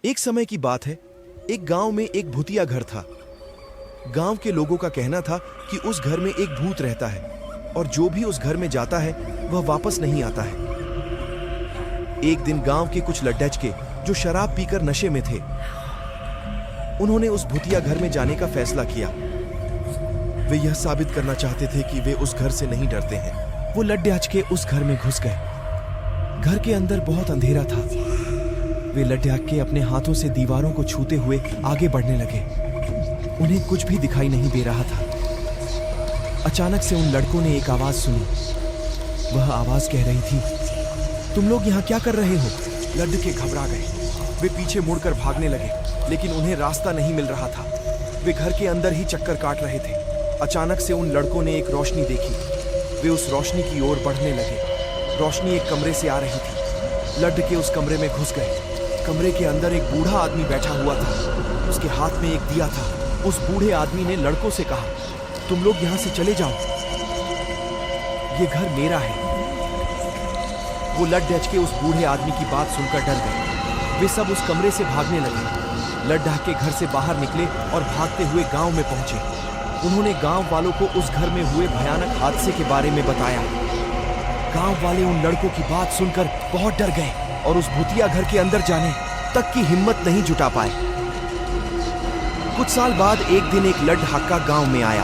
एक समय की बात है, एक गांव में एक भूतिया घर था। गांव के लोगों का कहना था कि उस घर में एक भूत रहता है और जो भी उस घर में जाता है वह वापस नहीं आता है। एक दिन गांव के कुछ लड्डच जो शराब पीकर नशे में थे, उन्होंने उस भूतिया घर में जाने का फैसला किया। वे यह साबित करना चाहते थे कि वे उस घर से नहीं डरते हैं। वो लड्डच उस घर में घुस गए। घर के अंदर बहुत अंधेरा था। वे लड्डच अपने हाथों से दीवारों को छूते हुए आगे बढ़ने लगे। उन्हें कुछ भी दिखाई नहीं दे रहा था। अचानक से उन लड़कों ने एक आवाज सुनी। वह आवाज कह रही थी, तुम लोग यहाँ क्या कर रहे हो? लड्डू घबरा गए। वे पीछे मुड़कर भागने लगे, लेकिन उन्हें रास्ता नहीं मिल रहा था। वे घर के अंदर ही चक्कर काट रहे थे। अचानक से उन लड़कों ने एक रोशनी देखी। वे उस रोशनी की ओर बढ़ने लगे। रोशनी एक कमरे से आ रही थी। लड्डू उस कमरे में घुस गए। कमरे के अंदर एक बूढ़ा आदमी बैठा हुआ था। उसके हाथ में एक दिया था। उस बूढ़े आदमी ने लड़कों से कहा, तुम लोग यहाँ से चले जाओ, ये घर मेरा है। वो लड्डच के उस बूढ़े आदमी की बात सुनकर डर गए। वे सब उस कमरे से भागने लगे। लड्डच के घर से बाहर निकले और भागते हुए गांव में पहुंचे। उन्होंने गांव वालों को उस घर में हुए भयानक हादसे के बारे में बताया। गांव वाले उन लड़कों की बात सुनकर बहुत डर गए और उस भूतिया घर के अंदर जाने तक की हिम्मत नहीं जुटा पाए। कुछ साल बाद एक दिन एक लड्डू गांव में आया।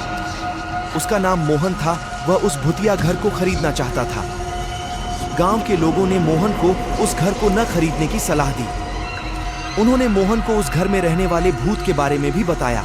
उसका नाम मोहन था। वह उस भूतिया घर को खरीदना चाहता था। गांव के लोगों ने मोहन को उस घर को न खरीदने की सलाह दी। उन्होंने मोहन को उस घर में रहने वाले भूत के बारे में भी बताया।